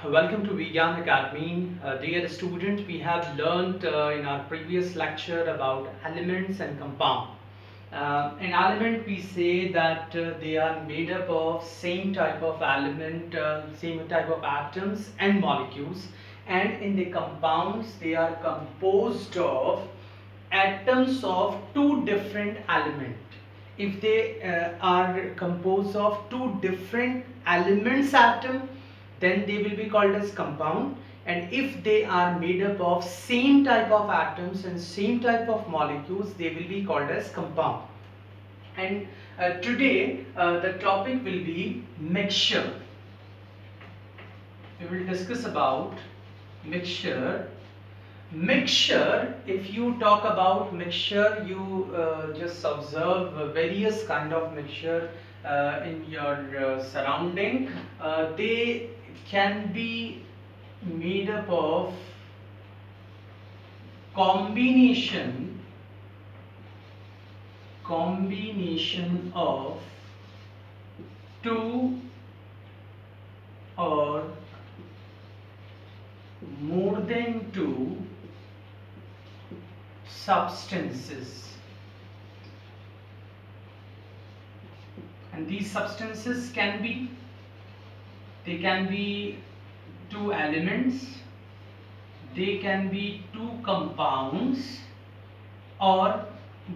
Welcome to Vigyan Academy. Dear students, we have learned in our previous lecture about elements and compound. An element, we say that they are made up of same type of element, same type of atoms and molecules, and in the compounds they are composed of atoms of two different elements. If they are composed of two different elements atom, then they will be called as compound. And if they are made up of same type of atoms and same type of molecules, they will be called as compound. And today the topic will be mixture. We will discuss about mixture. Mixture, if you talk about mixture, you just observe various kind of mixture in your surrounding. They can be made up of combination of two or more than two substances, and these substances can be two elements, they can be two compounds, or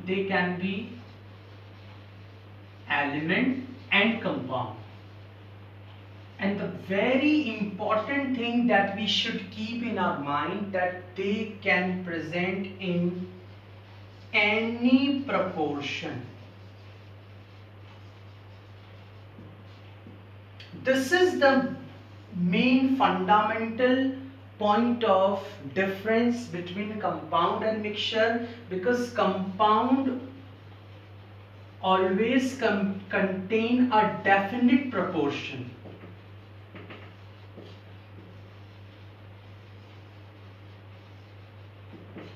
they can be element and compound. And the very important thing that we should keep in our mind, that they can present in any proportion. This is the main fundamental point of difference between compound and mixture, because compound always contain a definite proportion.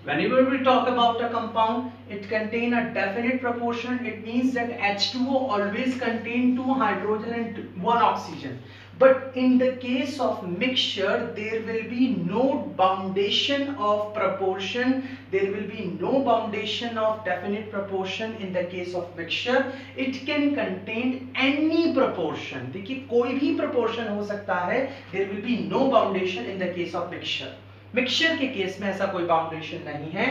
Whenever we talk about a compound, it contains a definite proportion. It means that H2O always contains two hydrogen and one oxygen. But in the case of mixture, there will be no boundation of proportion. There will be no boundation of definite proportion in the case of mixture. It can contain any proportion. देखिए कोई भी proportion हो सकता है. There will be no boundation in the case of mixture. Mixture के case में ऐसा कोई बाउंडेशन नहीं है.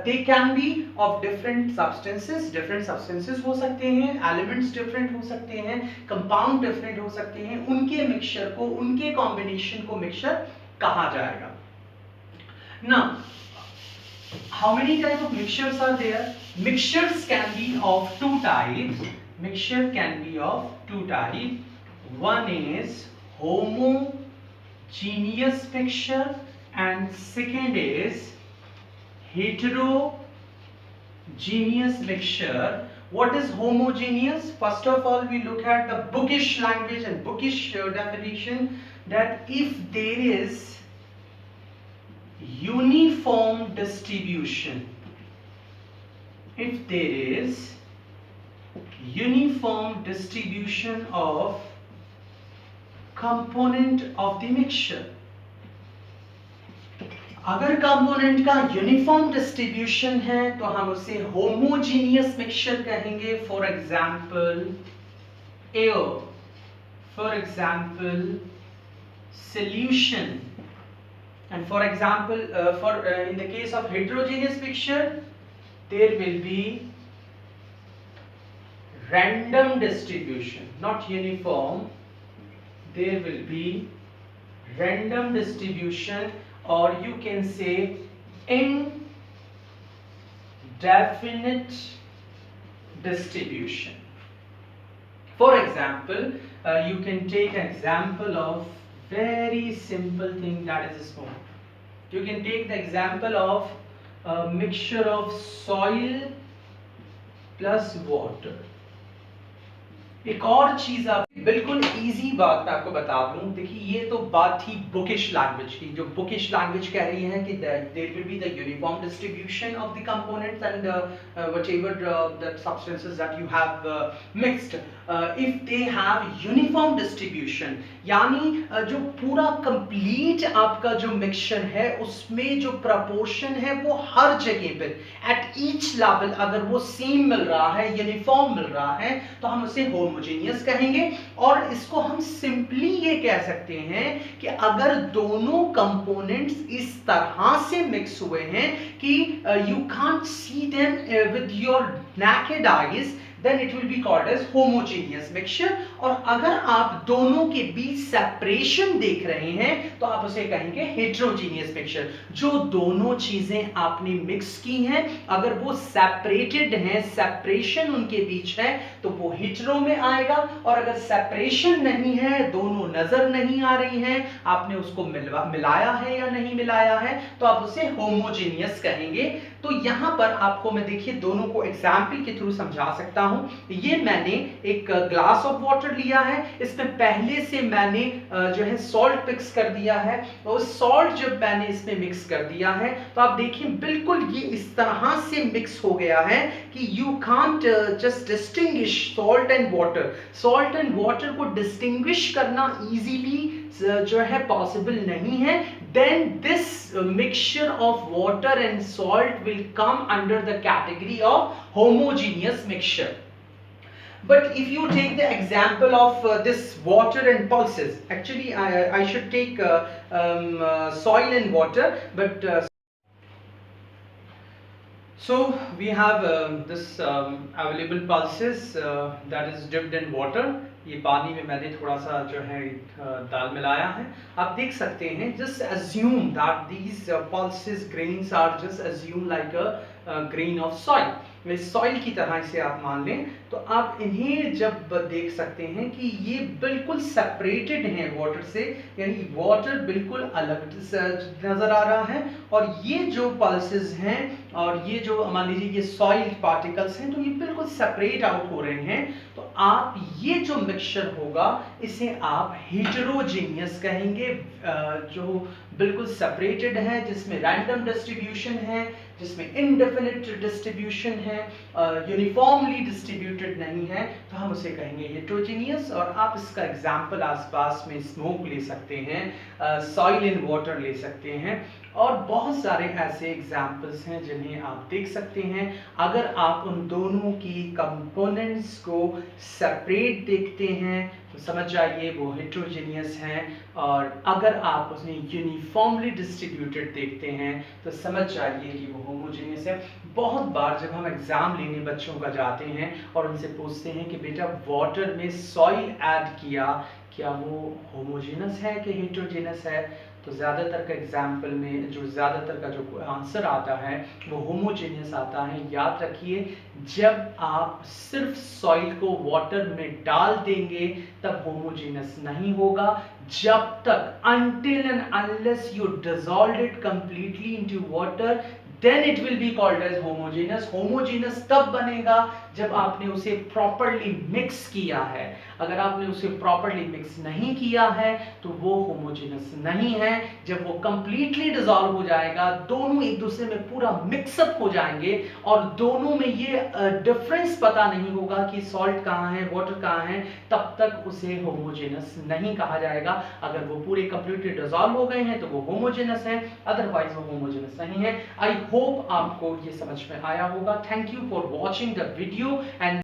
They can be of different substances हो सकते हैं, एलिमेंट्स डिफरेंट हो सकते हैं, कंपाउंड डिफरेंट हो सकते हैं. उनके मिक्सचर को, उनके कॉम्बिनेशन को मिक्सचर कहा जाएगा. Now how many type of mixtures are there? Mixtures can be of two types. Mixture can be of two type. One is homogeneous mixture and second is heterogeneous mixture. What is homogeneous? First of all, we look at the bookish language and bookish definition, that if there is uniform distribution, if there is uniform distribution of component of the mixture, अगर component का uniform distribution है तो हम उसे homogeneous mixture कहेंगे. For example air, for example solution, and for example in the case of heterogeneous mixture there will be random distribution, not uniform. There will be random distribution, or you can say indefinite distribution. For example, you can take an example of very simple thing, that is smoke. You can take the example of a mixture of soil plus water. एक और चीज आप बिल्कुल easy बात मैं आपको बता दूं, देखिए ये तो बात थी बुकिश लैंग्वेज की, जो बुकिश लैंग्वेज कह रही है कि there will be the uniform distribution of the components and whatever the substances that you have mixed, if they have uniform distribution, यानी जो पूरा कंप्लीट आपका जो मिक्सचर है उसमें जो प्रपोर्शन है वो हर जगह पे एट ईच लेवल अगर वो सेम मिल रहा है, यूनिफॉर्म मिल रहा है, तो हम उसे होमोजेनियस कहेंगे। और इसको हम सिंपली ये कह सकते हैं कि अगर दोनों कंपोनेंट्स इस तरह से मिक्स हुए हैं कि you can't see them with your naked eyes, then it will be called as homogeneous mixture। और अगर आप दोनों के बीच सेपरेशन देख रहे हैं तो आप उसे कहेंगे heterogeneous mixture। जो दोनों चीजें आपने मिक्स की हैं अगर वो सेपरेटेड हैं, सेपरेशन उनके बीच है, तो वो हीटरो में आएगा। और अगर सेपरेशन नहीं है, दोनों नजर नहीं आ रही हैं, आपने उसको मिलाया है या नहीं मिलाया है, तो आप उसे होमोजेनियस कहेंगे। तो यहां पर आपको मैं देखिए दोनों को एग्जाम्पल के थ्रू समझा सकता हूं। ये मैंने एक ग्लास ऑफ वाटर लिया है, इसमें पहले से मैंने जो है सॉल्ट मिक्स कर दिया है, और सॉल्ट जब मैंने इसमें मिक्स कर दिया है तो आप देखिए बिल्कुल ये इस तरह से मिक्स हो गया है कि you can't just distinguish salt and water. Salt and water को डिस्टिंग्विश करना इजीली जो है पॉसिबल नहीं है। then this mixture of water and salt will come under the category of homogeneous mixture। But if you take the example of this water and pulses, actually I should take soil and water, but so we have this available pulses that is dipped in water। ये पानी में मैंने थोड़ा सा जो है दाल मिलाया है। आप देख सकते हैं, just assume that these pulses grains are just assume like a grain of soil। Soil की तरह से आप मान लें, तो आप इन्हें जब देख सकते हैं कि ये बिल्कुल सेपरेटेड हैं वाटर से, यानी वाटर बिल्कुल अलग नजर आ रहा है, और ये जो पल्सेस हैं और ये जो मान लीजिए ये सॉइल पार्टिकल्स हैं, तो ये बिल्कुल सेपरेट आउट हो रहे हैं। तो आप ये जो मिक्सचर होगा इसे आप हेटेरोजेनियस कहेंगे, जो बिल्कुल सेपरेटेड है, जिसमें रैंडम डिस्ट्रीब्यूशन है, जिसमें इनडेफिनिट डिस्ट्रीब्यूशन है, यूनिफॉर्मली डिस्ट्रीब्यूटेड नहीं है, तो हम उसे कहेंगे हेटेरोजेनियस। और आप इसका एग्जांपल आसपास में स्मोक ले सकते हैं, सॉइल इन वाटर ले सकते हैं, और बहुत सारे ऐसे एग्जाम्पल्स हैं जिन्हें आप देख सकते हैं। अगर आप उन दोनों की कंपोनेंट्स को सेपरेट देखते हैं तो समझ जाइए वो हेटेरोजेनियस हैं, और अगर आप उसमें यूनिफॉर्मली डिस्ट्रीब्यूटेड देखते हैं तो समझ जाइए कि वो होमोजेनियस है। बहुत बार जब हम एग्जाम लेने बच्चों का जाते हैं और उनसे पूछते हैं कि बेटा वाटर में सॉइल ऐड किया, क्या वो होमोजेनस है कि हेटेरोजेनस है, तो ज़्यादातर का एग्जाम्पल में जो ज़्यादातर का जो आंसर आता है वो होमोजेनियस आता है। याद रखिए, जब आप सिर्फ सॉइल को वाटर में डाल देंगे तब होमोजेनस नहीं होगा। जब तक until and unless you dissolve it completely into water, then it will be called as homogeneous। homogeneous तब बनेगा जब आपने उसे प्रॉपरली मिक्स किया है। अगर आपने उसे प्रॉपरली मिक्स नहीं किया है तो वो होमोजेनस नहीं है। जब वो कंप्लीटली डिसॉल्व हो जाएगा, दोनों एक दूसरे में पूरा मिक्सअप हो जाएंगे और दोनों में ये डिफरेंस पता नहीं होगा कि सॉल्ट कहाँ है, वाटर कहाँ है, तब तक उसे होमोजेनस नहीं कहा जाएगा। अगर वो पूरे कंप्लीटली डिसॉल्व हो गए हैं तो वो होमोजेनस है, अदरवाइज वो होमोजेनस नहीं है। आई होप आपको ये समझ में आया होगा। Thank you for watching the video and